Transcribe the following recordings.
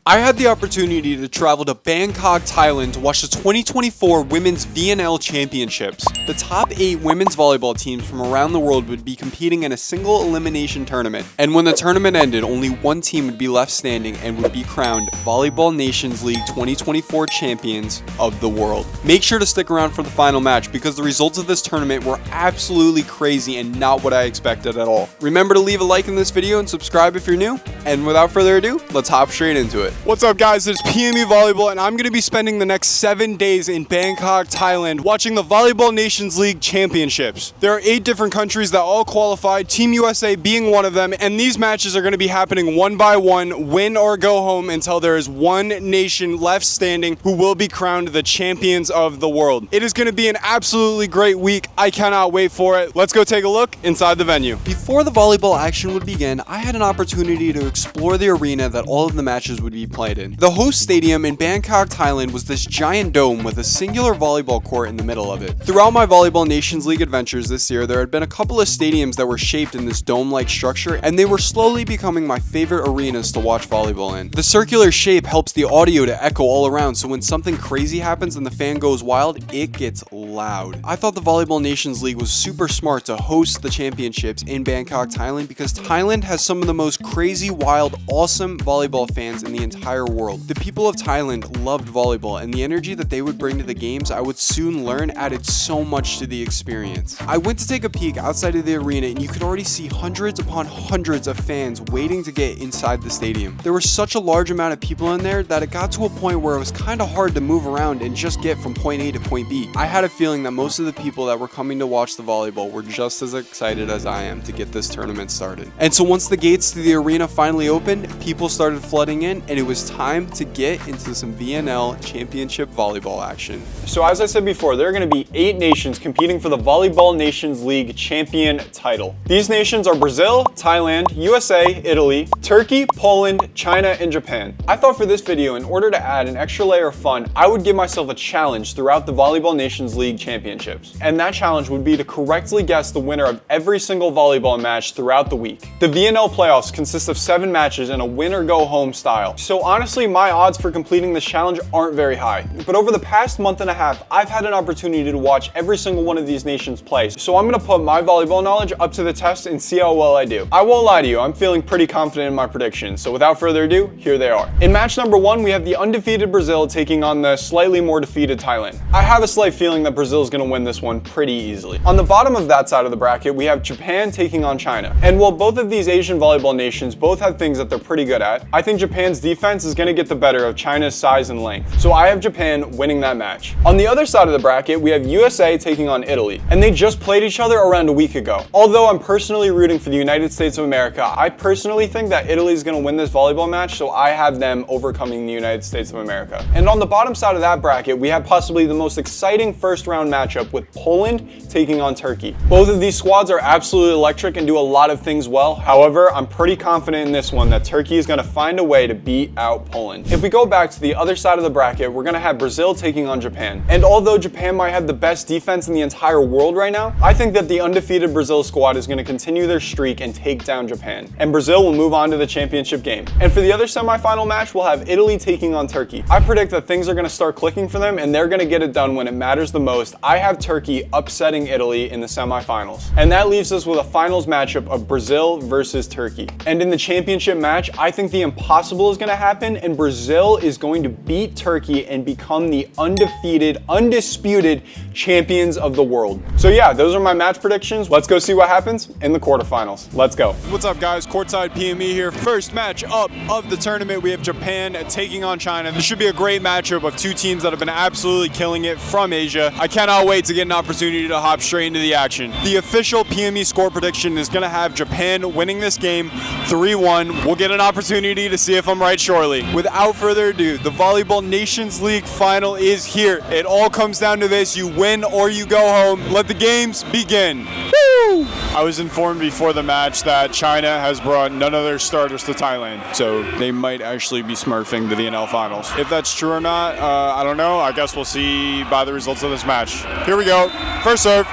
I had the opportunity to travel to Bangkok, Thailand to watch the 2024 Women's VNL Championships. The top 8 women's volleyball teams from around the world would be competing in a single elimination tournament. And when the tournament ended, only one team would be left standing and would be crowned Volleyball Nations League 2024 champions of the world. Make sure to stick around for the final match because the results of this tournament were absolutely crazy and not what I expected at all. Remember to leave a like in this video and subscribe if you're new. And without further ado, let's hop straight into it. What's up guys, it's PME Volleyball and I'm going to be spending the next 7 days in Bangkok, Thailand watching the Volleyball Nations League Championships. There are 8 different countries that all qualified, Team USA being one of them, and these matches are going to be happening one by one, win or go home until there is one nation left standing who will be crowned the champions of the world. It is going to be an absolutely great week. I cannot wait for it. Let's go take a look inside the venue. Before the volleyball action would begin, I had an opportunity to explore the arena that all of the matches would be played in. The host stadium in Bangkok, Thailand was this giant dome with a singular volleyball court in the middle of it. Throughout my Volleyball Nations League adventures this year, there had been a couple of stadiums that were shaped in this dome-like structure, and they were slowly becoming my favorite arenas to watch volleyball in. The circular shape helps the audio to echo all around, so when something crazy happens and the fan goes wild, it gets loud. I thought the Volleyball Nations League was super smart to host the championships in Bangkok, Thailand, because Thailand has some of the most crazy, wild, awesome volleyball fans in the entire world. The people of Thailand loved volleyball, and the energy that they would bring to the games I would soon learn added so much to the experience. I went to take a peek outside of the arena and you could already see hundreds upon hundreds of fans waiting to get inside the stadium. There was such a large amount of people in there that it got to a point where it was kind of hard to move around and just get from point A to point B. I had a feeling that most of the people that were coming to watch the volleyball were just as excited as I am to get this tournament started. And so once the gates to the arena finally opened, people started flooding in and it was time to get into some VNL championship volleyball action. So as I said before, there are going to be 8 nations competing for the Volleyball Nations League champion title. These nations are Brazil, Thailand, USA, Italy, Turkey, Poland, China, and Japan. I thought for this video, in order to add an extra layer of fun, I would give myself a challenge throughout the Volleyball Nations League championships. And that challenge would be to correctly guess the winner of every single volleyball match throughout the week. The VNL playoffs consist of 7 matches in a win or go home style. So honestly, my odds for completing this challenge aren't very high. But over the past month and a half, I've had an opportunity to watch every single one of these nations play. So I'm going to put my volleyball knowledge up to the test and see how well I do. I won't lie to you, I'm feeling pretty confident in my predictions. So without further ado, here they are. In match number 1, we have the undefeated Brazil taking on the slightly more defeated Thailand. I have a slight feeling that Brazil is going to win this one pretty easily. On the bottom of that side of the bracket, we have Japan taking on China. And while both of these Asian volleyball nations both have things that they're pretty good at, I think Japan's defense is going to get the better of China's size and length. So I have Japan winning that match. On the other side of the bracket, we have USA taking on Italy. And they just played each other around a week ago. Although I'm personally rooting for the United States of America, I personally think that Italy is going to win this volleyball match, so I have them overcoming the United States of America. And on the bottom side of that bracket, we have possibly the most exciting first round matchup with Poland taking on Turkey. Both of these squads are absolutely electric and do a lot of things well. However, I'm pretty confident in this one that Turkey is going to find a way to beat out Poland. If we go back to the other side of the bracket, we're going to have Brazil taking on Japan. And although Japan might have the best defense in the entire world right now, I think that the undefeated Brazil squad is going to continue their streak and take down Japan. And Brazil will move on to the championship game. And for the other semifinal match, we'll have Italy taking on Turkey. I predict that things are going to start clicking for them and they're going to get it done when it matters the most. I have Turkey upsetting Italy in the semifinals. And that leaves us with a finals matchup of Brazil versus Turkey. And in the championship match, I think the impossible is going to happen and Brazil is going to beat Turkey and become the undefeated, undisputed champions of the world. So yeah, those are my match predictions. Let's go see what happens in the quarterfinals. Let's go. What's up guys, courtside PME here. First match up of the tournament, we have Japan taking on China. This should be a great matchup of 2 teams that have been absolutely killing it from Asia. I cannot wait to get an opportunity to hop straight into the action. The official PME score prediction is going to have Japan winning this game 3-1. We'll get an opportunity to see if I'm right shortly. Without further ado, the Volleyball Nations League final is here. It all comes down to this. You win or you go home. Let the games begin. Woo! I was informed before the match that China has brought none of their starters to Thailand, so they might actually be smurfing the VNL finals. If that's true or not, I don't know. I guess we'll see by the results of this match. Here we go. First serve.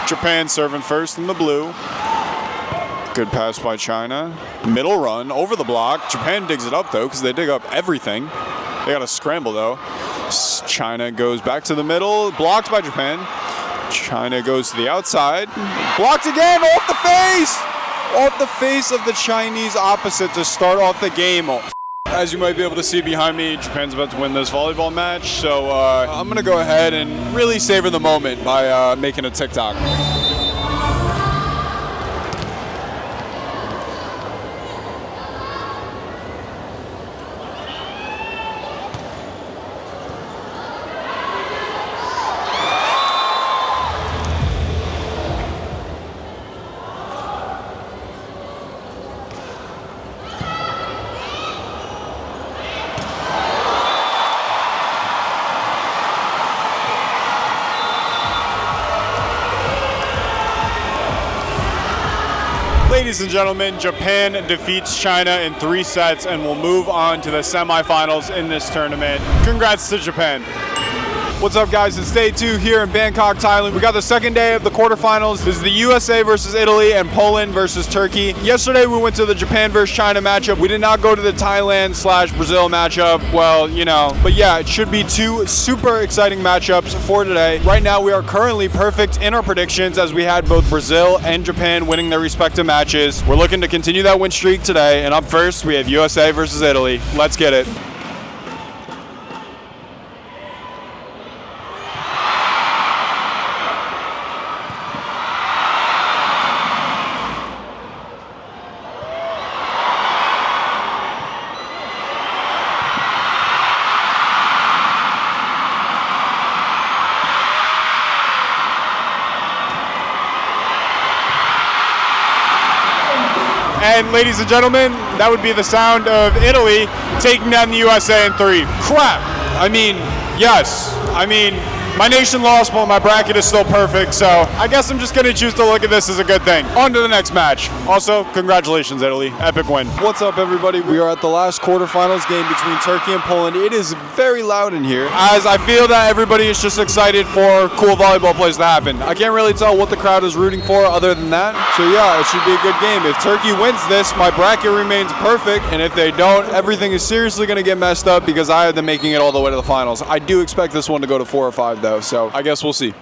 Japan serving first in the blue. Good pass by China. Middle run over the block. Japan digs it up though because they dig up everything. They got to scramble though. China goes back to the middle. Blocked by Japan. China goes to the outside. Blocked again off the face. Off the face of the Chinese opposite to start off the game. As you might be able to see behind me, Japan's about to win this volleyball match. So I'm going to go ahead and really savor the moment by making a TikTok. Ladies and gentlemen, Japan defeats China in 3 sets and will move on to the semifinals in this tournament. Congrats to Japan. What's up, guys? It's day 2 here in Bangkok, Thailand. We got the second day of the quarterfinals. This is the USA versus Italy and Poland versus Turkey. Yesterday, we went to the Japan versus China matchup. We did not go to the Thailand/Brazil matchup. Well, you know, but yeah, it should be 2 super exciting matchups for today. Right now, we are currently perfect in our predictions as we had both Brazil and Japan winning their respective matches. We're looking to continue that win streak today. And up first, we have USA versus Italy. Let's get it. And ladies and gentlemen, that would be the sound of Italy taking down the USA in 3. Crap. I mean, yes. I mean, my nation lost, but my bracket is still perfect, so I guess I'm just going to choose to look at this as a good thing. On to the next match. Also, congratulations, Italy. Epic win. What's up, everybody? We are at the last quarterfinals game between Turkey and Poland. It is very loud in here, as I feel that everybody is just excited for cool volleyball plays to happen. I can't really tell what the crowd is rooting for other than that. So yeah, it should be a good game. If Turkey wins this, my bracket remains perfect, and if they don't, everything is seriously going to get messed up because I have them making it all the way to the finals. I do expect this one to go to 4 or 5, though, so I guess we'll see.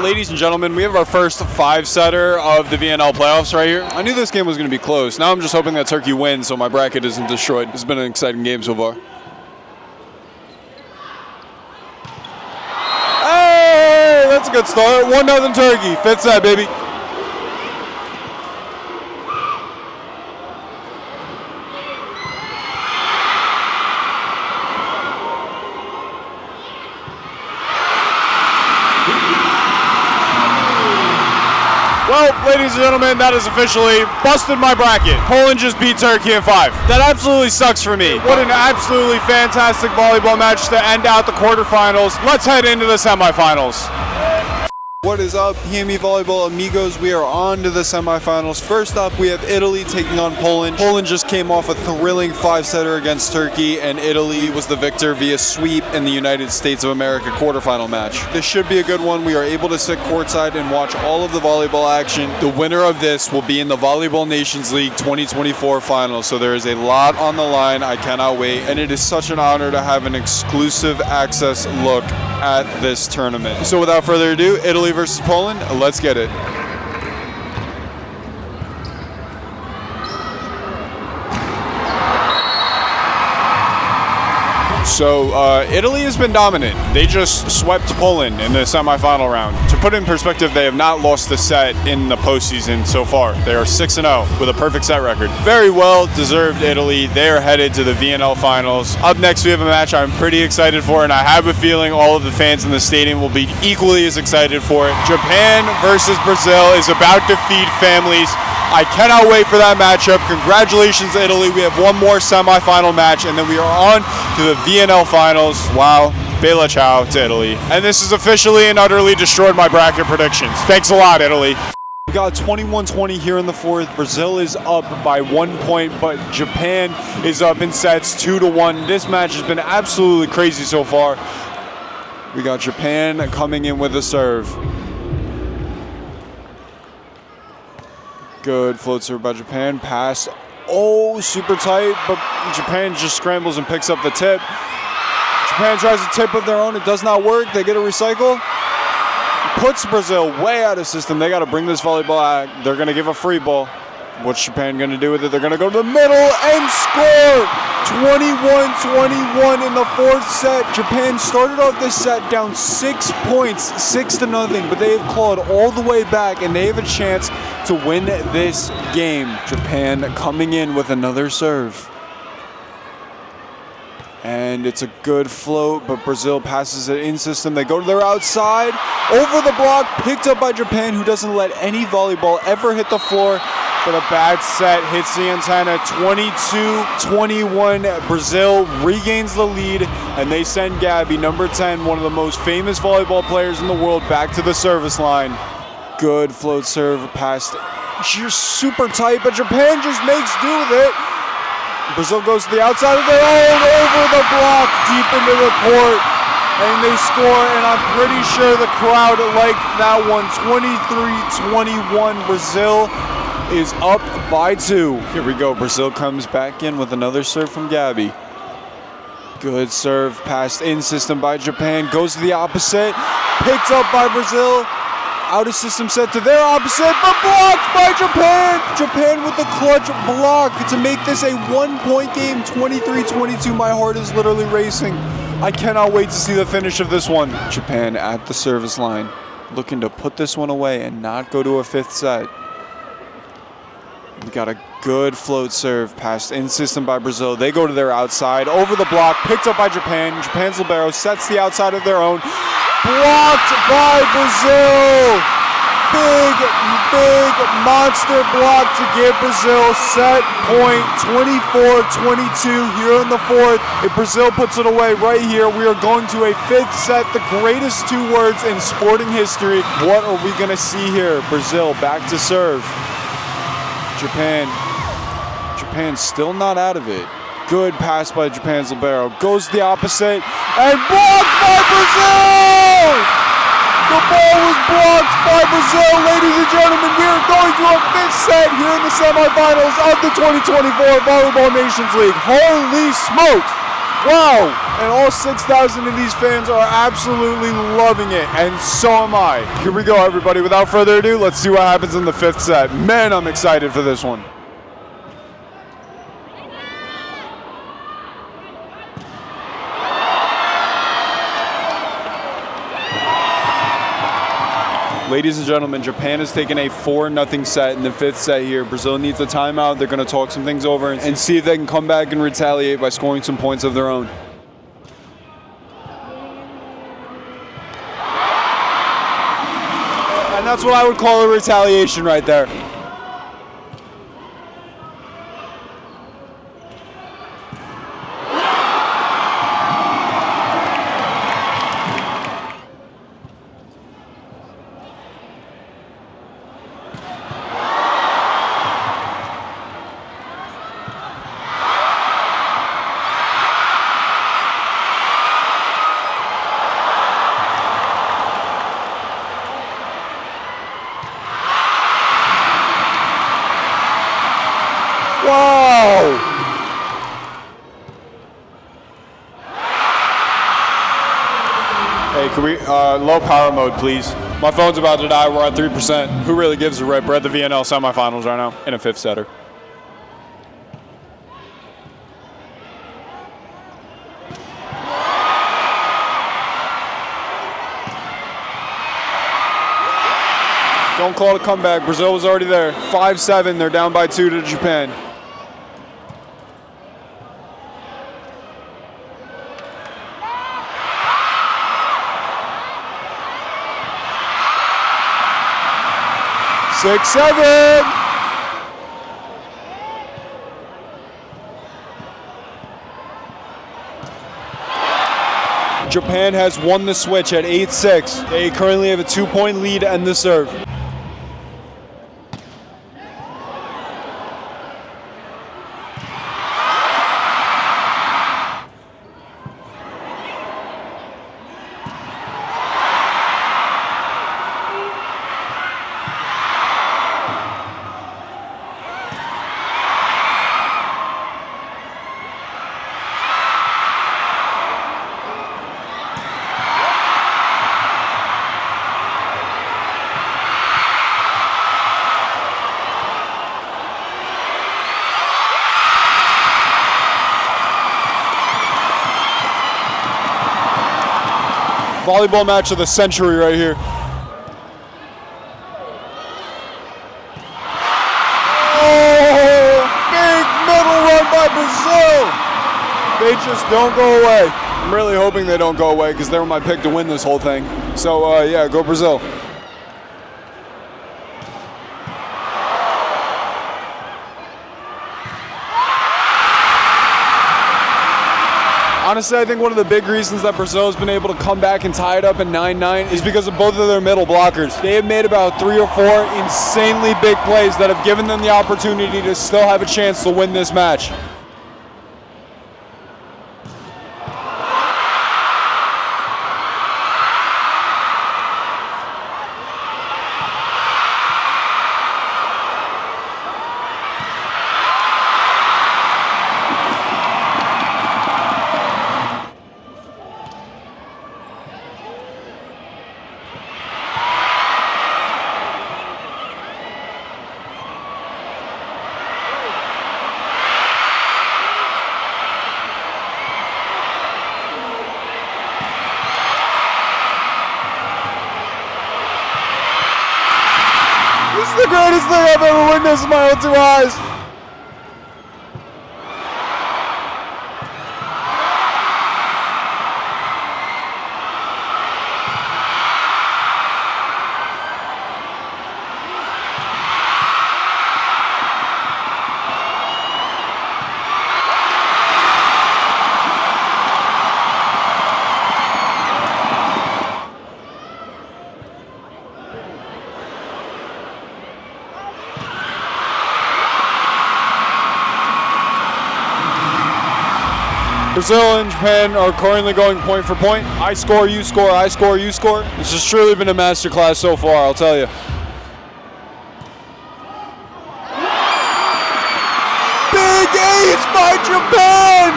Ladies and gentlemen, we have our first 5-setter of the VNL playoffs right here. I knew this game was going to be close. Now I'm just hoping that Turkey wins so my bracket isn't destroyed. It's been an exciting game so far. Hey, that's a good start. 1-0 Turkey. 5th set, baby. Well, ladies and gentlemen, that is officially busted my bracket. Poland just beat Turkey in 5. That absolutely sucks for me. What an absolutely fantastic volleyball match to end out the quarterfinals. Let's head into the semifinals. What is up, PME Volleyball amigos? We are on to the semifinals. First up, we have Italy taking on Poland. Poland just came off a thrilling 5-setter against Turkey, and Italy was the victor via sweep in the United States of America quarterfinal match. This should be a good one. We are able to sit courtside and watch all of the volleyball action. The winner of this will be in the Volleyball Nations League 2024 finals, so there is a lot on the line. I cannot wait, and it is such an honor to have an exclusive access look at this tournament. So without further ado, Italy versus Poland, let's get it. So Italy has been dominant. They just swept Poland in the semifinal round. To put it in perspective, they have not lost a set in the postseason so far. They are 6-0 with a perfect set record. Very well deserved Italy. They are headed to the VNL finals. Up next, we have a match I'm pretty excited for, and I have a feeling all of the fans in the stadium will be equally as excited for it. Japan versus Brazil is about to feed families. I cannot wait for that matchup. Congratulations, Italy. We have one more semifinal match, and then we are on to the VNL finals. Wow. Bella ciao to Italy. And this has officially and utterly destroyed my bracket predictions. Thanks a lot, Italy. We got 21-20 here in the fourth. Brazil is up by 1 point, but Japan is up in sets 2-1. This match has been absolutely crazy so far. We got Japan coming in with a serve. Good float serve by Japan. Pass. Oh, super tight, but Japan just scrambles and picks up the tip. Japan tries a tip of their own. It does not work. They get a recycle. Puts Brazil way out of system. They got to bring this volleyball out. They're going to give a free ball. What's Japan going to do with it? They're going to go to the middle and score! 21-21 in the fourth set. Japan started off this set down 6 points, 6-0, but they have clawed all the way back and they have a chance to win this game. Japan coming in with another serve. And it's a good float, but Brazil passes it in system. They go to their outside, over the block, picked up by Japan, who doesn't let any volleyball ever hit the floor. But a bad set hits the antenna. 22-21. Brazil regains the lead, and they send Gabby, number 10, one of the most famous volleyball players in the world, back to the service line. Good float serve, passed just super tight, but Japan just makes do with it. Brazil goes to the outside of their own, over the block, deep into the court, and they score, and I'm pretty sure the crowd liked that one. 23-21, Brazil is up by 2. Here we go, Brazil comes back in with another serve from Gabby. Good serve, passed in system by Japan, goes to the opposite, picked up by Brazil. Out of system set to their opposite, but blocked by Japan! Japan with the clutch block to make this a 1 point game, 23-22. My heart is literally racing. I cannot wait to see the finish of this one. Japan at the service line, looking to put this one away and not go to a 5th set. We got a good float serve, passed in system by Brazil. They go to their outside, over the block, picked up by Japan. Japan's libero sets the outside of their own. Blocked by Brazil. Big monster block to give Brazil set point. 24-22 here in the fourth. If Brazil puts it away right here, we are going to a 5th set, the greatest 2 words in sporting history. What are we going to see here? Brazil back to serve. Japan's still not out of it. Good pass by Japan's libero. Goes the opposite and blocked by Brazil! The ball was blocked by Brazil, ladies and gentlemen. We are going to a 5th set here in the semifinals of the 2024 Volleyball Nations League. Holy smokes! Wow! And all 6,000 of these fans are absolutely loving it, and so am I. Here we go, everybody. Without further ado, let's see what happens in the 5th set. Man, I'm excited for this one. Ladies and gentlemen, Japan has taken a 4-0 set in the 5th set here. Brazil needs a timeout. They're going to talk some things over and see if they can come back and retaliate by scoring some points of their own. And that's what I would call a retaliation right there. Wow! Hey, can we, low power mode, please? My phone's about to die, we're at 3%. Who really gives a rip? We're at the VNL semifinals right now, in a 5th setter. Don't call it a comeback. Brazil was already there. 5-7. They're down by 2 to Japan. Six, 7. Japan has won the switch at 8-6. They currently have a 2-point lead and the serve. Volleyball match of the century right here. Oh, big middle run by Brazil. They just don't go away. I'm really hoping they don't go away because they were my pick to win this whole thing. So yeah, go Brazil. Honestly, I think one of the big reasons that Brazil has been able to come back and tie it up at 9-9 is because of both of their middle blockers. They have made about 3 or 4 insanely big plays that have given them the opportunity to still have a chance to win this match. This is the greatest thing I've ever witnessed in my own 2 eyes. Brazil and Japan are currently going point for point. I score, you score, I score, you score. This has truly been a masterclass so far, I'll tell you. Big ace by Japan!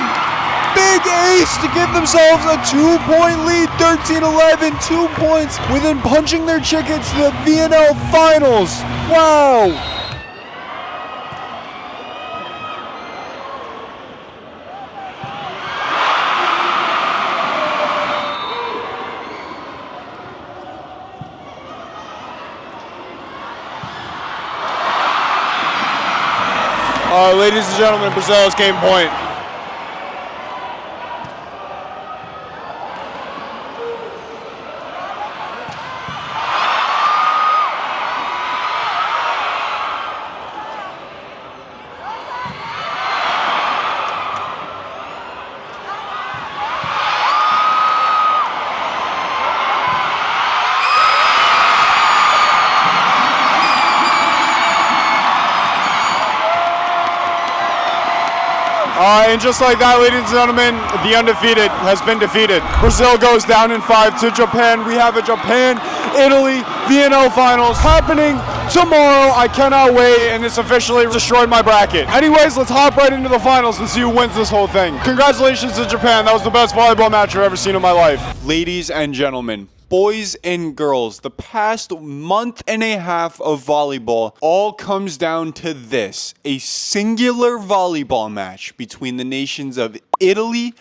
Big ace to give themselves a 2-point lead, 13-11, 2 points within punching their ticket to the VNL Finals. Wow! Ladies and gentlemen, Brazil's game point. And just like that, ladies and gentlemen, the undefeated has been defeated. Brazil goes down in 5 to Japan. We have a Japan-Italy VNL Finals happening tomorrow. I cannot wait, and this officially destroyed my bracket. Anyways, let's hop right into the finals and see who wins this whole thing. Congratulations to Japan. That was the best volleyball match I've ever seen in my life. Ladies and gentlemen, boys and girls, the past month and a half of volleyball all comes down to this: a singular volleyball match between the nations of Italy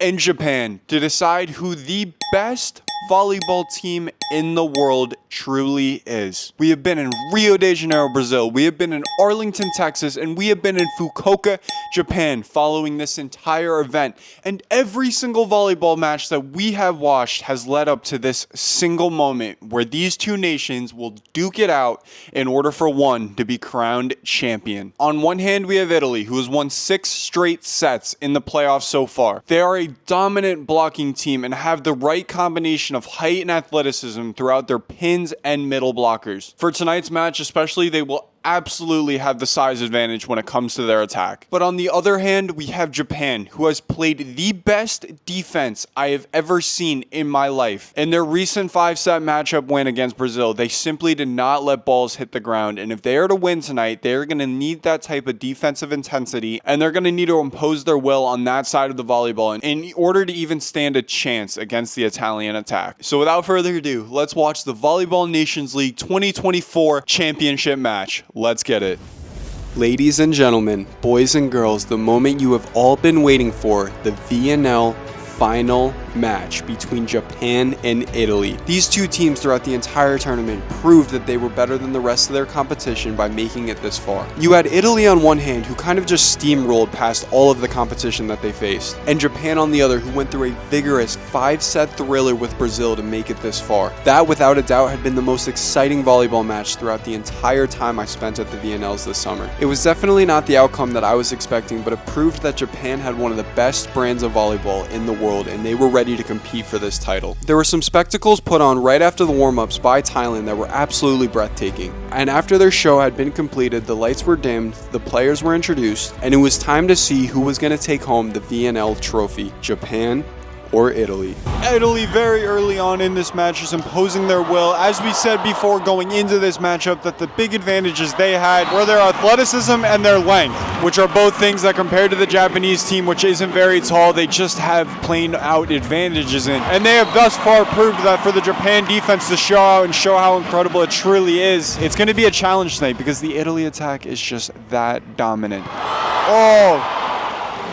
and Japan to decide who the best volleyball team in the world truly is. We have been in Rio de Janeiro, Brazil. We have been in Arlington, Texas, and we have been in Fukuoka, Japan following this entire event. And every single volleyball match that we have watched has led up to this single moment where these two nations will duke it out in order for one to be crowned champion. On one hand, we have Italy, who has won 6 straight sets in the playoffs so far. They are a dominant blocking team and have the right combination of height and athleticism throughout their pins and middle blockers. For tonight's match especially, they will absolutely have the size advantage when it comes to their attack. But on the other hand, we have Japan, who has played the best defense I have ever seen in my life. In their recent 5-set matchup win against Brazil, they simply did not let balls hit the ground, and if they are to win tonight, they're going to need that type of defensive intensity, and they're going to need to impose their will on that side of the volleyball in order to even stand a chance against the Italian attack. So without further ado, let's watch the Volleyball Nations League 2024 championship match. Let's get it. Ladies and gentlemen, boys and girls, the moment you have all been waiting for, the VNL final match between Japan and Italy. These two teams throughout the entire tournament proved that they were better than the rest of their competition by making it this far. You had Italy on one hand, who kind of just steamrolled past all of the competition that they faced, and Japan on the other, who went through a vigorous 5-set thriller with Brazil to make it this far. That, without a doubt, had been the most exciting volleyball match throughout the entire time I spent at the VNLs this summer. It was definitely not the outcome that I was expecting, but it proved that Japan had one of the best brands of volleyball in the world, and they were ready to compete for this title. There were some spectacles put on right after the warm-ups by Thailand that were absolutely breathtaking. And after their show had been completed, the lights were dimmed, the players were introduced, and it was time to see who was going to take home the VNL trophy, Japan or Italy. Italy very early on in this match is imposing their will. As we said before going into this matchup, that the big advantages they had were their athleticism and their length, which are both things that compared to the Japanese team, which isn't very tall, they just have plain out advantages in. And they have thus far proved that for the Japan defense to show out and show how incredible it truly is, it's going to be a challenge tonight because the Italy attack is just that dominant. Oh,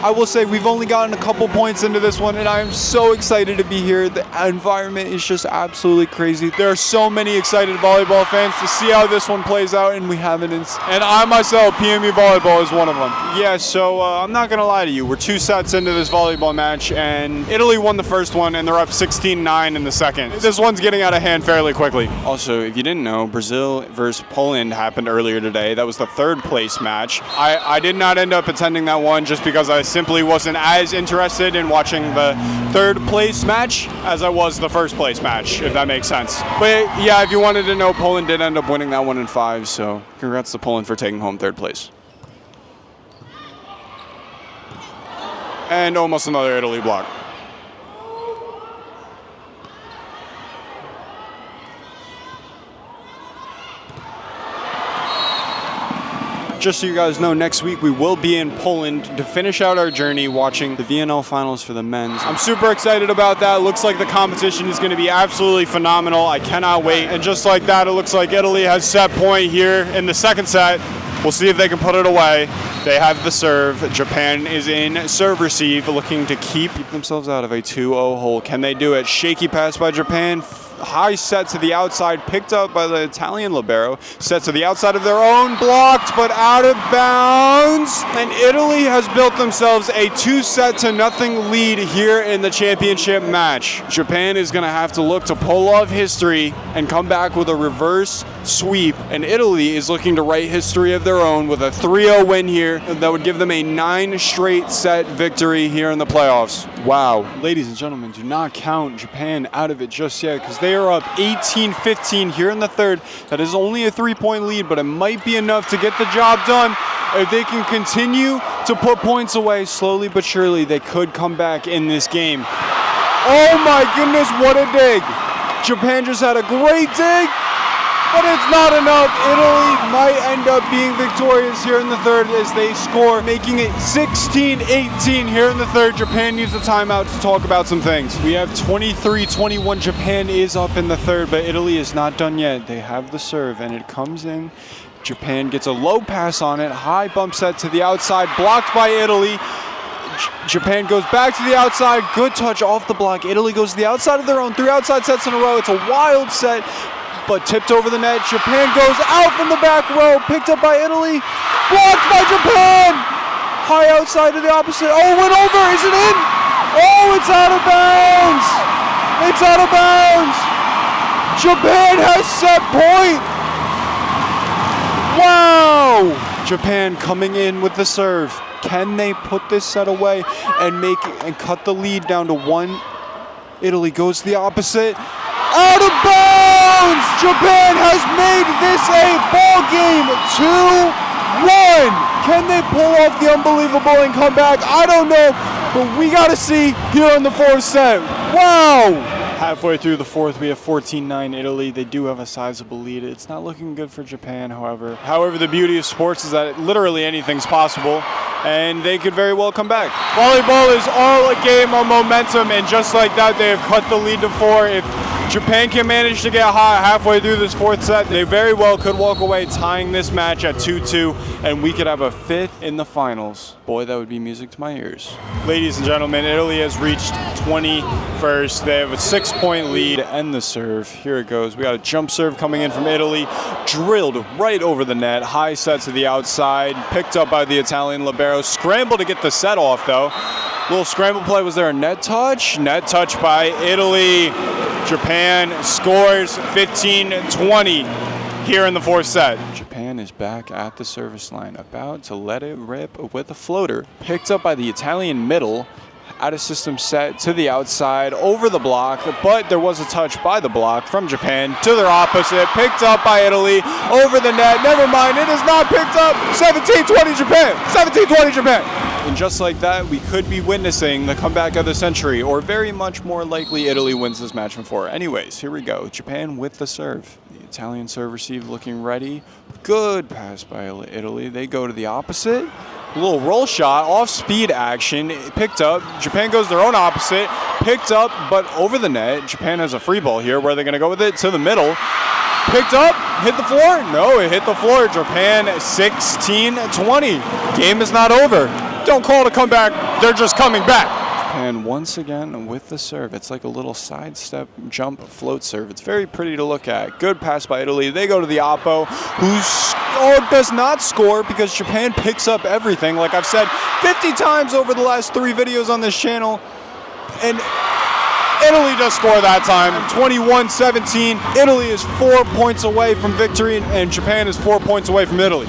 I will say we've only gotten a couple points into this one, and I am so excited to be here. The environment is just absolutely crazy. There are so many excited volleyball fans to see how this one plays out, and we have it. And I myself, PME Volleyball, is one of them. Yeah, so I'm not going to lie to you. We're 2 sets into this volleyball match, and Italy won the first one, and they're up 16-9 in the second. This one's getting out of hand fairly quickly. Also, if you didn't know, Brazil versus Poland happened earlier today. That was the 3rd place match. I did not end up attending that one just because I simply wasn't as interested in watching the 3rd place match as I was the 1st place match, if that makes sense. But yeah, if you wanted to know, Poland did end up winning that one in 5, so congrats to Poland for taking home 3rd place. And almost another Italy block. Just so you guys know, next week we will be in Poland to finish out our journey watching the VNL finals for the men's. I'm super excited about that. Looks like the competition is going to be absolutely phenomenal. I cannot wait. And just like that, it looks like Italy has set point here in the 2nd set. We'll see if they can put it away. They have the serve. Japan is in serve receive, looking to keep themselves out of a 2-0 hole. Can they do it? Shaky pass by Japan. High set to the outside, picked up by the Italian libero. Set to the outside of their own, blocked, but out of bounds. And Italy has built themselves a 2-0 lead here in the championship match. Japan is going to have to look to pull off history and come back with a reverse sweep. And Italy is looking to write history of their own with a 3-0 win here that would give them a 9 straight set victory here in the playoffs. Wow. Ladies and gentlemen, do not count Japan out of it just yet, because they are up 18-15 here in the 3rd. That is only a 3-point lead, but it might be enough to get the job done. If they can continue to put points away slowly but surely, they could come back in this game. Oh my goodness, what a dig. Japan just had a great dig, but it's not enough. Italy might end up being victorious here in the 3rd as they score, making it 16-18 here in the 3rd. Japan needs a timeout to talk about some things. We have 23-21. Japan is up in the 3rd, but Italy is not done yet. They have the serve, and it comes in. Japan gets a low pass on it. High bump set to the outside, blocked by Italy. Japan goes back to the outside. Good touch off the block. Italy goes to the outside of their own. 3 outside sets in a row. It's a wild set, but tipped over the net. Japan goes out from the back row, picked up by Italy, blocked by Japan. High outside to the opposite. Oh, it went over. Is it in? Oh, it's out of bounds. It's out of bounds. Japan has set point. Wow. Japan coming in with the serve. Can they put this set away and cut the lead down to 1? Italy goes to the opposite. Out of bounds! Japan has made this a ball game. 2-1. Can they pull off the unbelievable and come back? I don't know, but we got to see here in the 4th set. Wow! Halfway through the 4th, we have 14-9 Italy. They do have a sizable lead. It's not looking good for Japan, however. However, the beauty of sports is that literally anything's possible, and they could very well come back. Volleyball is all a game of momentum, and just like that, they have cut the lead to 4. If Japan can manage to get hot halfway through this 4th set, they very well could walk away tying this match at 2-2, and we could have a 5th in the finals. Boy, that would be music to my ears. Ladies and gentlemen, Italy has reached 21st. They have a 6-point lead and the serve. Here it goes. We got a jump serve coming in from Italy, drilled right over the net. High set to the outside, picked up by the Italian libero. Scramble to get the set off, though. Little scramble play. Was there a net touch? Net touch by Italy. Japan scores 15-20 here in the 4th set. Japan is back at the service line, about to let it rip with a floater. Picked up by the Italian middle. Out of system set to the outside, over the block, but there was a touch by the block from Japan to their opposite. Picked up by Italy, over the net. Never mind, it is not picked up. 17-20 Japan. 17-20 Japan. And just like that, we could be witnessing the comeback of the century, or very much more likely Italy wins this match in 4. Anyways, here we go. Japan with the serve. The Italian serve receive looking ready. Good pass by Italy. They go to the opposite. A little roll shot, off speed action, picked up. Japan goes their own opposite, picked up, but over the net. Japan has a free ball here. Where are they going to go with it? To the middle. Picked up, hit the floor? No, it hit the floor. Japan 16-20. Game is not over. Don't call it a comeback. They're just coming back. Japan once again with the serve. It's like a little sidestep jump float serve. It's very pretty to look at. Good pass by Italy. They go to the oppo, who does not score because Japan picks up everything. Like I've said 50 times over the last 3 videos on this channel. And Italy does score that time. 21-17. Italy is 4 points away from victory, and Japan is 4 points away from Italy.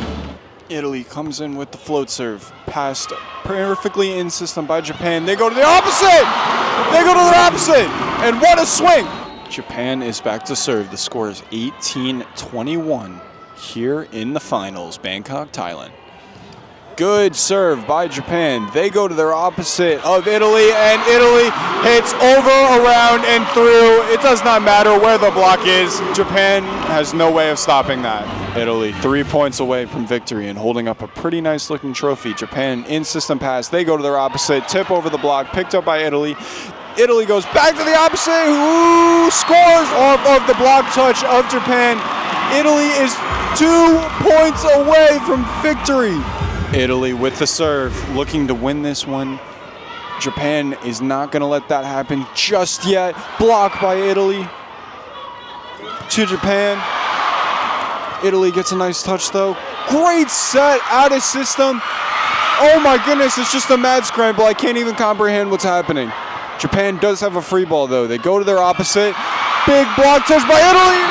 Italy comes in with the float serve. Passed perfectly in system by Japan. They go to the opposite! They go to the opposite! And what a swing! Japan is back to serve. The score is 18-21 here in the finals, Bangkok, Thailand. Good serve by Japan. They go to their opposite of Italy, and Italy hits over, around, and through. It does not matter where the block is. Japan has no way of stopping that. Italy 3 points away from victory and holding up a pretty nice looking trophy. Japan in system pass. They go to their opposite. Tip over the block. Picked up by Italy. Italy goes back to the opposite. Ooh, scores off of the block touch of Japan. Italy is 2 points away from victory. Italy with the serve, looking to win this one. Japan is not going to let that happen just yet. Blocked by Italy to Japan. Italy gets a nice touch though. Great set out of system. Oh my goodness, it's just a mad scramble. I can't even comprehend what's happening. Japan does have a free ball though. They go to their opposite. Big block touch by Italy.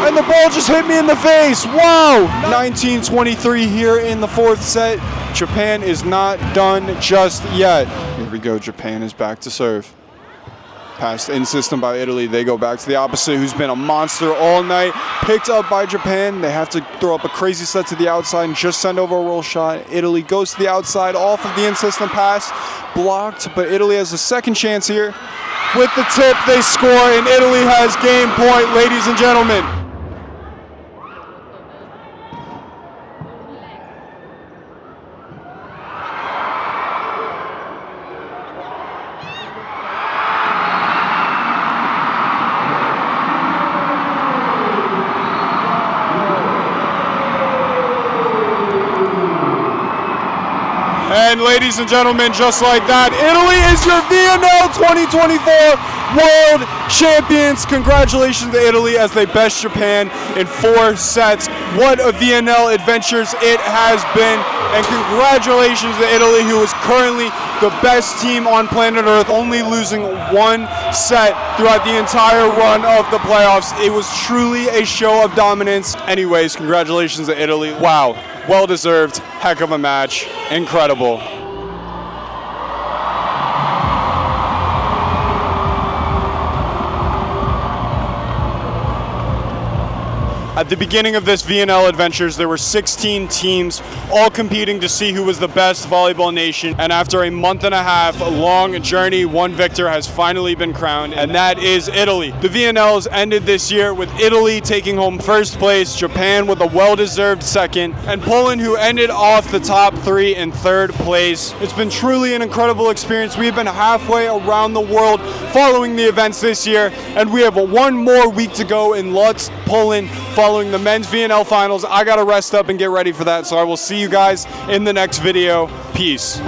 And the ball just hit me in the face. Wow. 19-23 here in the 4th set. Japan is not done just yet. Here we go. Japan is back to serve. Passed in system by Italy. They go back to the opposite, who's been a monster all night. Picked up by Japan. They have to throw up a crazy set to the outside and just send over a roll shot. Italy goes to the outside off of the in-system pass. Blocked, but Italy has a second chance here. With the tip, they score, and Italy has game point, ladies and gentlemen. And ladies and gentlemen, just like that, Italy is your VNL 2024 World Champions. Congratulations to Italy as they best Japan in 4 sets. What a VNL adventures it has been. And congratulations to Italy, who is currently the best team on planet Earth, only losing one set throughout the entire run of the playoffs. It was truly a show of dominance. Anyways, congratulations to Italy. Wow, well-deserved, heck of a match, incredible. At the beginning of this VNL Adventures, there were 16 teams all competing to see who was the best volleyball nation. And after a month and a half long journey, one victor has finally been crowned, and that is Italy. The VNLs ended this year with Italy taking home first place, Japan with a well-deserved second, and Poland, who ended off the top three in third place. It's been truly an incredible experience. We've been halfway around the world following the events this year, and we have one more week to go in Lodz, Poland, following the men's VNL finals. I gotta rest up and get ready for that, so I will see you guys in the next video. Peace.